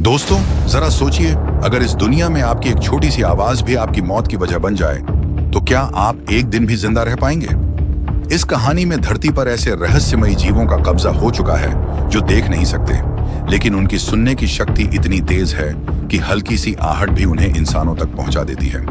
दोस्तों, जरा सोचिए, अगर इस दुनिया में आपकी एक छोटी सी आवाज भी आपकी मौत की वजह बन जाए, तो क्या आप एक दिन भी जिंदा रह पाएंगे? इस कहानी में धरती पर ऐसे रहस्यमयी जीवों का कब्जा हो चुका है जो देख नहीं सकते, लेकिन उनकी सुनने की शक्ति इतनी तेज है कि हल्की सी आहट भी उन्हें इंसानों तक पहुंचा देती है।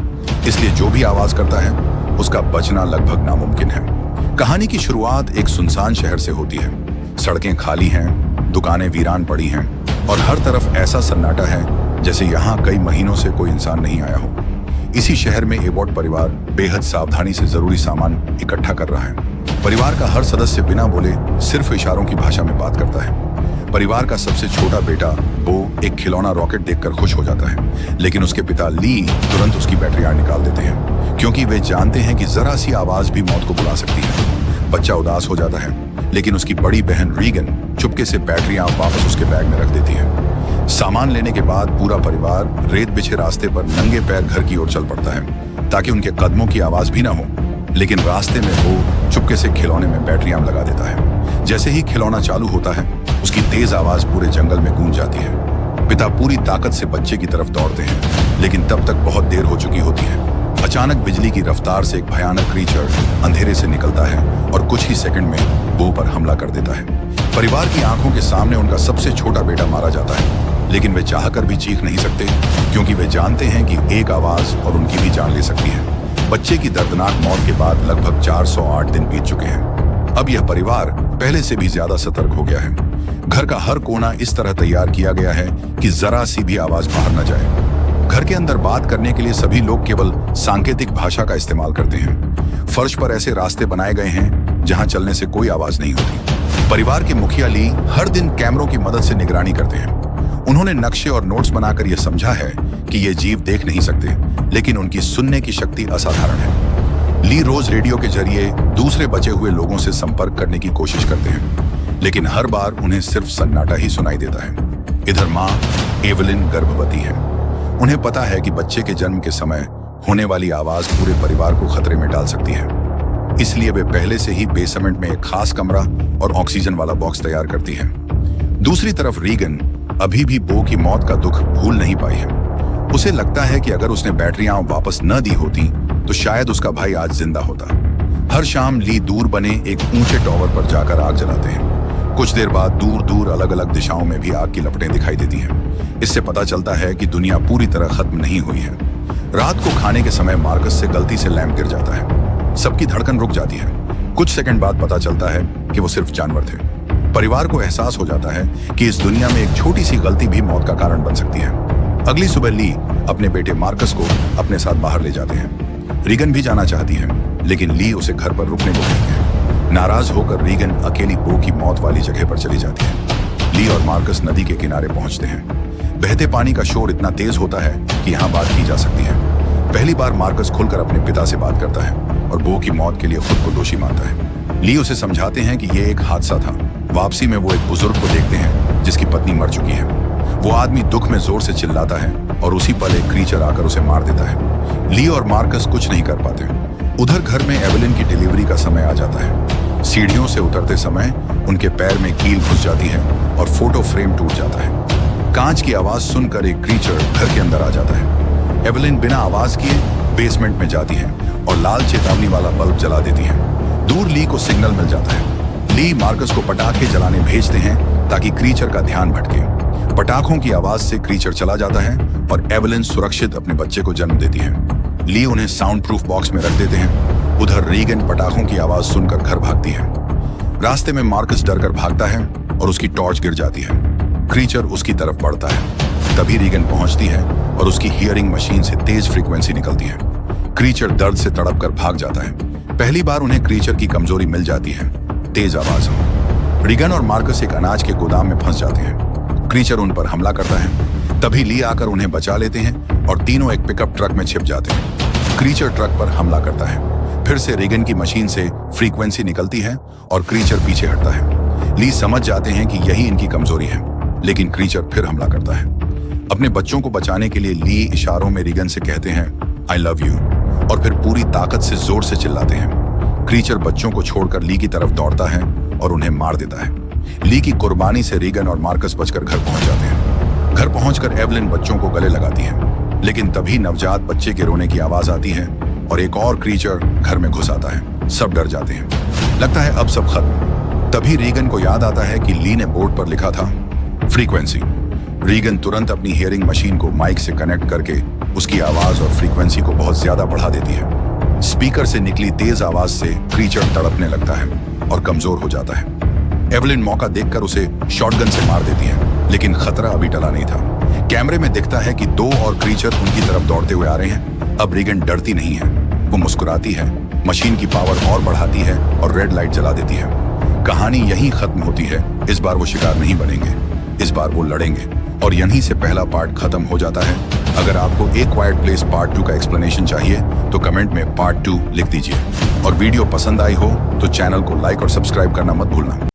इसलिए जो भी आवाज करता है, उसका बचना लगभग नामुमकिन है। कहानी की शुरुआत एक सुनसान शहर से होती है। सड़कें खाली हैं, दुकानें वीरान पड़ी हैं और हर तरफ ऐसा सन्नाटा है जैसे यहाँ कई महीनों से कोई इंसान नहीं आया हो। इसी शहर में एबॉट परिवार बेहद सावधानी से जरूरी सामान इकट्ठा कर रहा है। परिवार का हर सदस्य बिना बोले सिर्फ इशारों की भाषा में बात करता है। परिवार का सबसे छोटा बेटा बो एक खिलौना रॉकेट देखकर खुश हो जाता है, लेकिन उसके पिता ली तुरंत उसकी बैटरियां निकाल देते हैं, क्योंकि वे जानते हैं कि जरा सी आवाज भी मौत को बुला सकती है। बच्चा उदास हो जाता है, लेकिन उसकी बड़ी बहन रीगन चुपके से बैटरियां वापस उसके बैग में रख देती है। सामान लेने के बाद पूरा परिवार रेत बिछे रास्ते पर नंगे पैर घर की ओर चल पड़ता है, ताकि उनके कदमों की आवाज भी ना हो। लेकिन रास्ते में वो चुपके से खिलौने में बैटरियां लगा देता है। जैसे ही खिलौना चालू होता है, उसकी तेज आवाज पूरे जंगल में गूंज जाती है। पिता पूरी ताकत से बच्चे की तरफ दौड़ते हैं, लेकिन तब तक बहुत देर हो चुकी होती है। अचानक बिजली की रफ्तार से एक भयानक क्रीचर अंधेरे से निकलता है और कुछ ही सेकंड में बो पर हमला कर देता है। परिवार की आंखों के सामने उनका सबसे छोटा बेटा मारा जाता है, लेकिन वे चाहकर भी चीख नहीं सकते, क्योंकि वे जानते हैं कि एक आवाज और उनकी भी जान ले सकती है। बच्चे की दर्दनाक मौत के बाद लगभग 408 दिन बीत चुके हैं। अब यह परिवार पहले से भी ज्यादा सतर्क हो गया है। घर का हर कोना इस तरह तैयार किया गया है कि जरा सी भी आवाज बाहर न जाए। घर के अंदर बात करने के लिए सभी लोग केवल सांकेतिक भाषा का इस्तेमाल करते हैं। फर्श पर ऐसे रास्ते बनाए गए हैं जहां चलने से कोई आवाज नहीं होती। परिवार के मुखिया ली हर दिन कैमरों की मदद से निगरानी करते हैं। उन्होंने नक्शे और नोट्स बनाकर यह समझा है कि ये जीव देख नहीं सकते, लेकिन उनकी सुनने की शक्ति असाधारण है। ली रोज रेडियो के जरिए दूसरे बचे हुए लोगों से संपर्क करने की कोशिश करते हैं, लेकिन हर बार उन्हें सिर्फ सन्नाटा ही सुनाई देता है। इधर माँ एवलिन गर्भवती है। उन्हें पता है कि बच्चे के जन्म के समय होने वाली आवाज पूरे परिवार को खतरे में डाल सकती है। इसलिए वे पहले से ही बेसमेंट में एक खास कमरा और ऑक्सीजन वाला बॉक्स तैयार करती है। दूसरी तरफ रीगन अभी भी बो की मौत का दुख भूल नहीं पाई है। उसे लगता है कि अगर उसने बैटरियां वापस न दी होती तो शायद उसका भाई आज जिंदा होता। हर शाम ली दूर बने एक ऊंचे टॉवर पर जाकर आग जलाते हैं। कुछ देर बाद दूर दूर अलग अलग दिशाओं में भी आग की लपटें दिखाई देती हैं। इससे पता चलता है कि दुनिया पूरी तरह खत्म नहीं हुई है। रात को खाने के समय मार्कस से गलती से लैंप गिर जाता है। सबकी धड़कन रुक जाती है। कुछ सेकंड बाद पता चलता है कि वो सिर्फ जानवर थे। परिवार को एहसास हो जाता है कि इस दुनिया में एक छोटी सी गलती भी मौत का कारण बन सकती है। अगली सुबह ली अपने बेटे मार्कस को अपने साथ बाहर ले जाते हैं। रीगन भी जाना चाहती है, लेकिन ली उसे घर पर रुकने को कहती है। नाराज होकर रीगन अकेली बो की मौत वाली जगह पर चली जाती है। ली और मार्कस नदी के किनारे पहुंचते हैं। बहते पानी का शोर इतना तेज होता है कि यहाँ बात की जा सकती है। पहली बार मार्कस खुलकर अपने पिता से बात करता है और बो की मौत के लिए खुद को दोषी मानता है। ली उसे समझाते हैं कि यह एक हादसा था। वापसी में वो एक बुजुर्ग को देखते हैं जिसकी पत्नी मर चुकी है। वो आदमी दुख में जोर से चिल्लाता है और उसी पल एक क्रीचर आकर उसे मार देता है। ली और मार्कस कुछ नहीं कर पाते। उधर घर में एवलिन की डिलीवरी का समय आ जाता है। सीढ़ियों से उतरते समय उनके पैर में कील घुस जाती है और फोटो फ्रेम टूट जाता है। कांच की आवाज सुनकर एक क्रीचर घर के अंदर आ जाता है। एवलिन बिना आवाज किए बेसमेंट में जाती है और लाल चेतावनी वाला बल्ब जला देती है। दूर ली को सिग्नल मिल जाता है। ली मार्कस को पटाखे जलाने भेजते हैं ताकि क्रीचर का ध्यान भटके। पटाखों की आवाज से क्रीचर चला जाता है और एवलिन सुरक्षित अपने बच्चे को जन्म देती है। ली उन्हें साउंड प्रूफ बॉक्स में रख देते हैं। उधर रीगन पटाखों की आवाज सुनकर घर भागती है। रास्ते में मार्कस डरकर भागता है और उसकी टॉर्च गिर जाती है। क्रीचर उसकी तरफ बढ़ता है। तभी रीगन पहुंचती है और उसकी हियरिंग मशीन से तेज फ्रीक्वेंसी निकलती है। क्रीचर दर्द से तड़प कर भाग जाता है। पहली बार उन्हें क्रीचर की कमजोरी मिल जाती है, तेज आवाज। रीगन और मार्कस एक अनाज के गोदाम में फंस जाते हैं। क्रीचर उन पर हमला करता है। तभी ली आकर उन्हें बचा लेते हैं और तीनों एक पिकअप ट्रक में छिप जाते हैं। क्रीचर ट्रक पर हमला करता है। फिर से रीगन की मशीन से फ्रीक्वेंसी निकलती है और क्रीचर पीछे हटता है। ली समझ जाते हैं कि यही इनकी कमजोरी है, लेकिन क्रीचर फिर हमला करता है। अपने बच्चों को बचाने के लिए ली इशारों में रीगन से कहते हैं आई लव यू और फिर पूरी ताकत से जोर से चिल्लाते हैं। क्रीचर बच्चों को छोड़कर ली की तरफ दौड़ता है और उन्हें मार देता है। ली की कुर्बानी से रीगन और मार्कस बचकर घर पहुंच जाते हैं। घर पहुंचकर एवलिन बच्चों को गले लगाती है, लेकिन तभी नवजात बच्चे के रोने की आवाज आती है और एक और क्रीचर घर में घुस आता है। सब डर जाते हैं, लगता है अब सब खत्म। तभी रीगन को याद आता है कि ली ने बोर्ड पर लिखा था फ्रीक्वेंसी। रीगन तुरंत अपनी हियरिंग मशीन को माइक से कनेक्ट करके उसकी आवाज और फ्रीक्वेंसी को बहुत ज्यादा बढ़ा देती है। स्पीकर से निकली तेज आवाज से क्रीचर तड़पने लगता है और कमजोर हो जाता है। एवलिन मौका देखकर उसे शॉटगन से मार देती है, लेकिन खतरा अभी टला नहीं था। कैमरे में दिखता है कि 2 और क्रीचर उनकी तरफ दौड़ते हुए आ रहे हैं। अब रीगन डरती नहीं है, वो मुस्कुराती है, मशीन की पावर और बढ़ाती है और रेड लाइट जला देती है। कहानी यहीं खत्म होती है। इस बार वो शिकार नहीं बनेंगे, इस बार वो लड़ेंगे और यहीं से पहला पार्ट खत्म हो जाता है। अगर आपको ए क्वाइट प्लेस पार्ट 2 का एक्सप्लेनेशन चाहिए तो कमेंट में पार्ट 2 लिख दीजिए। और वीडियो पसंद आई हो तो चैनल को लाइक और सब्सक्राइब करना मत भूलना।